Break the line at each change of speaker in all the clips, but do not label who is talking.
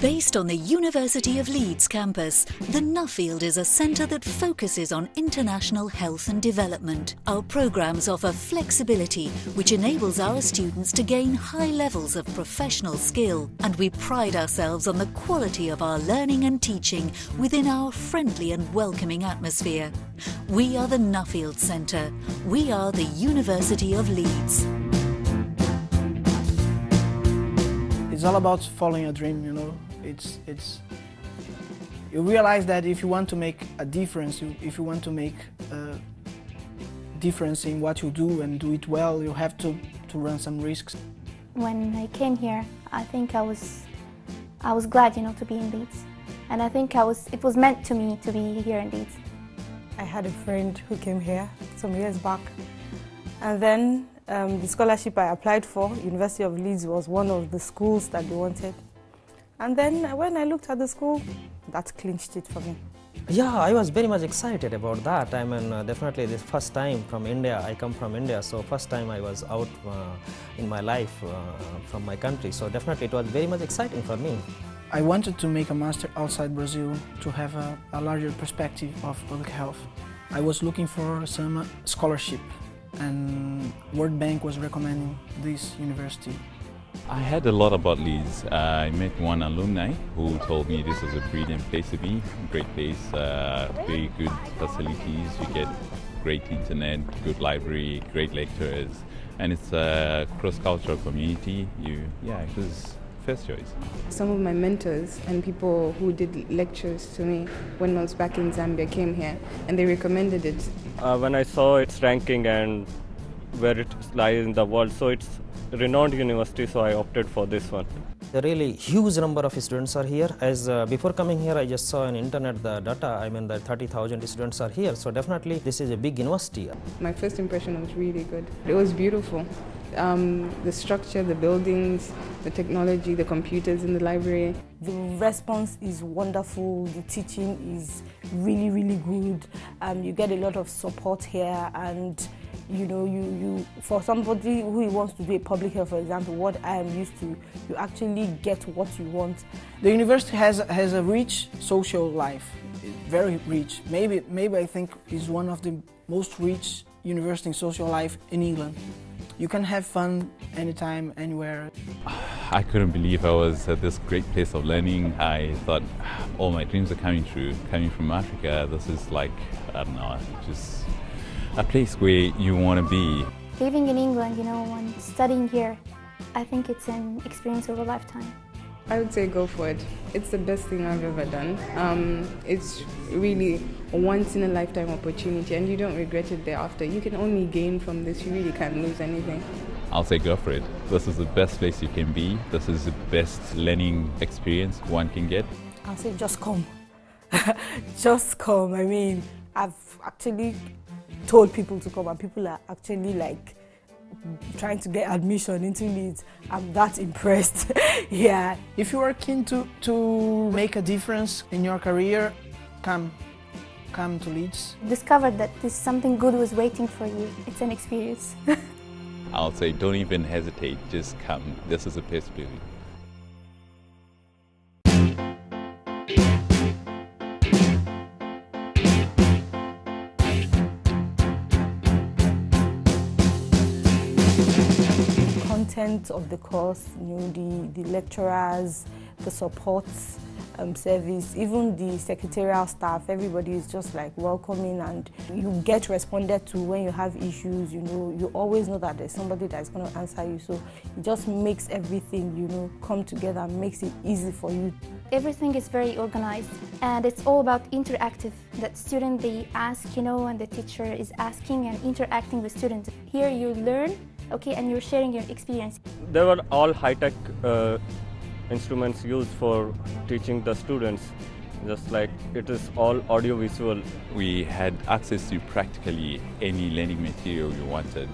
Based on the University of Leeds campus, the Nuffield is a centre that focuses on international health and development. Our programmes offer flexibility, which enables our students to gain high levels of professional skill, and we pride ourselves on the quality of our learning and teaching within our friendly and welcoming atmosphere. We are the Nuffield Centre. We are the University of Leeds.
It's all about following a dream, you know. You realize that if you want to make a difference, if you want to make a difference in what you do and do it well, you have to run some risks.
When I came here, I think I was glad, you know, to be in Leeds, and I think it was meant to me to be here in Leeds.
I had a friend who came here some years back, and then the scholarship I applied for, University of Leeds, was one of the schools that they wanted. And then when I looked at the school, that clinched it for me.
Yeah, I was very much excited about that. I mean, definitely this first time from India. I come from India, so first time I was out in my life from my country. So definitely it was very much exciting for me.
I wanted to make a master outside Brazil to have a larger perspective of public health. I was looking for some scholarship, and World Bank was recommending this university.
I heard a lot about Leeds. I met one alumni who told me this was a brilliant place to be, great place, very good facilities, you get great internet, good library, great lecturers, and it's a cross-cultural community. It was first choice.
Some of my mentors and people who did lectures to me when I was back in Zambia came here and they recommended it.
When I saw its ranking and where it lies in the world, so it's a renowned university, so I opted for this one.
A really huge number of students are here. As before coming here, I just saw on internet the data. I mean, that 30,000 students are here. So definitely, this is a big university.
My first impression was really good. It was beautiful. The structure, the buildings, the technology, the computers in the library.
The response is wonderful. The teaching is really, really good. You get a lot of support here, and you know, you for somebody who wants to do a public health, for example, what I am used to, you actually get what you want.
The university has a rich social life, very rich. Maybe I think is one of the most rich university in social life in England. You can have fun anytime, anywhere.
I couldn't believe I was at this great place of learning. I thought all my dreams are coming true. Coming from Africa, this is like, I don't know, just a place where you want to be.
Living in England, you know, and studying here, I think it's an experience of a lifetime.
I would say go for it. It's the best thing I've ever done. It's really a once-in-a-lifetime opportunity and you don't regret it thereafter. You can only gain from this, you really can't lose anything.
I'll say go for it. This is the best place you can be. This is the best learning experience one can get.
I'll say just come. Just come. I mean, I've actually told people to come and people are actually like trying to get admission into Leeds. I'm that impressed. Yeah.
If you are keen to make a difference in your career, come to Leeds.
Discovered that this something good was waiting for you. It's an experience.
I'll say don't even hesitate, just come. This is a place to be.
Content of the course, you know, the lecturers, the support service, even the secretarial staff, everybody is just like welcoming, and you get responded to when you have issues. You know, you always know that there's somebody that's going to answer you, so it just makes everything, you know, come together and makes it easy for you.
Everything is very organized and it's all about interactive. That student, they ask, you know, and the teacher is asking and interacting with students. Here you learn, okay, and you're sharing your experience.
There were all high-tech instruments used for teaching the students, just like it is all audio-visual.
We had access to practically any learning material you wanted.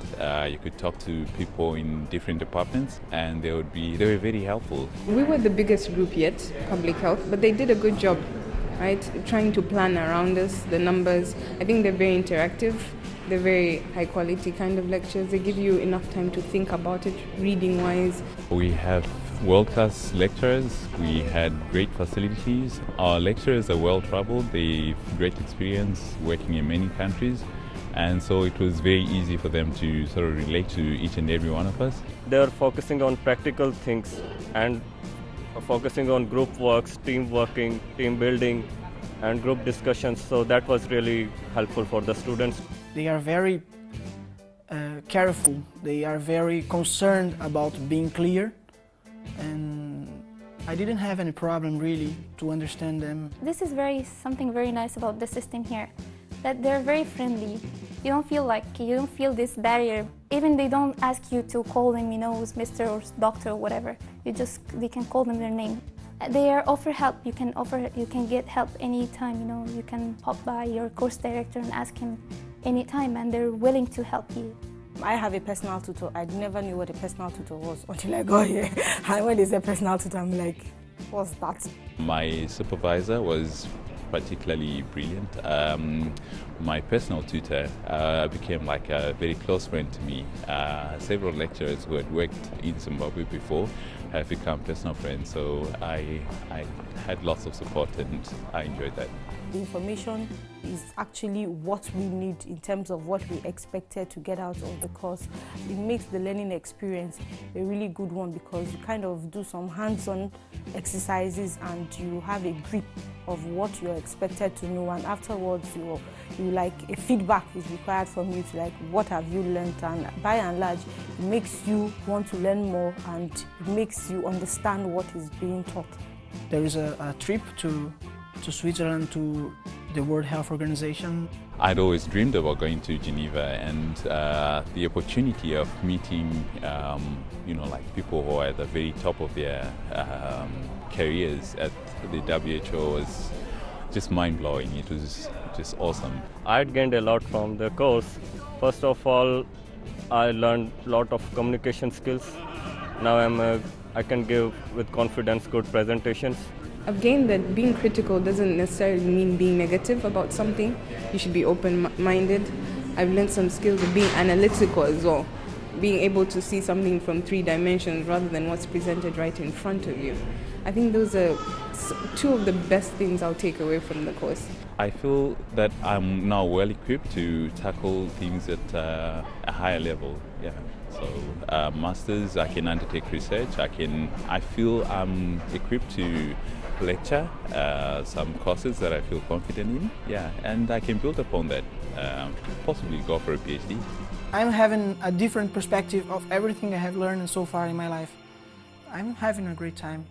You could talk to people in different departments and they were very helpful.
We were the biggest group yet, public health, but they did a good job, right? Trying to plan around us, the numbers. I think they're very interactive. They're very high quality kind of lectures. They give you enough time to think about it, reading wise.
We have world-class lecturers. We had great facilities. Our lecturers are well-traveled. They've great experience working in many countries, and so it was very easy for them to sort of relate to each and every one of us.
They are focusing on practical things and focusing on group works, team working, team building, and group discussions. So that was really helpful for the students.
They are very careful. They are very concerned about being clear, and I didn't have any problem really to understand them.
This is something very nice about the system here, that they're very friendly. You don't feel this barrier. Even they don't ask you to call them, Mr. or Doctor or whatever. They can call them their name. They offer help. You can get help anytime. You can pop by your course director and ask him anytime, and they're willing to help you.
I have a personal tutor. I never knew what a personal tutor was until I got here. And when they say personal tutor, I'm like, what's that?
My supervisor was particularly brilliant. My personal tutor became like a very close friend to me. Several lecturers who had worked in Zimbabwe before have become personal friends, so I had lots of support and I enjoyed that.
The information is actually what we need in terms of what we expected to get out of the course. It makes the learning experience a really good one because you kind of do some hands-on exercises and you have a grip of what you're expected to know, and afterwards you like a feedback is required from you to like what have you learned, and by and large it makes you want to learn more and it makes you understand what is being taught.
There is a trip to Switzerland, to the World Health Organization.
I'd always dreamed about going to Geneva, and the opportunity of meeting, like people who are at the very top of their careers at the WHO was just mind-blowing. It was just awesome.
I gained a lot from the course. First of all, I learned a lot of communication skills. Now I can give with confidence good presentations.
I've gained that being critical doesn't necessarily mean being negative about something. You should be open-minded. I've learned some skills of being analytical as well, being able to see something from 3 dimensions rather than what's presented right in front of you. I think those are 2 of the best things I'll take away from the course.
I feel that I'm now well equipped to tackle things at a higher level. Yeah. So masters, I can undertake research. I feel I'm equipped to lecture some courses that I feel confident in. Yeah, and I can build upon that. Possibly go for a PhD.
I'm having a different perspective of everything I have learned so far in my life. I'm having a great time.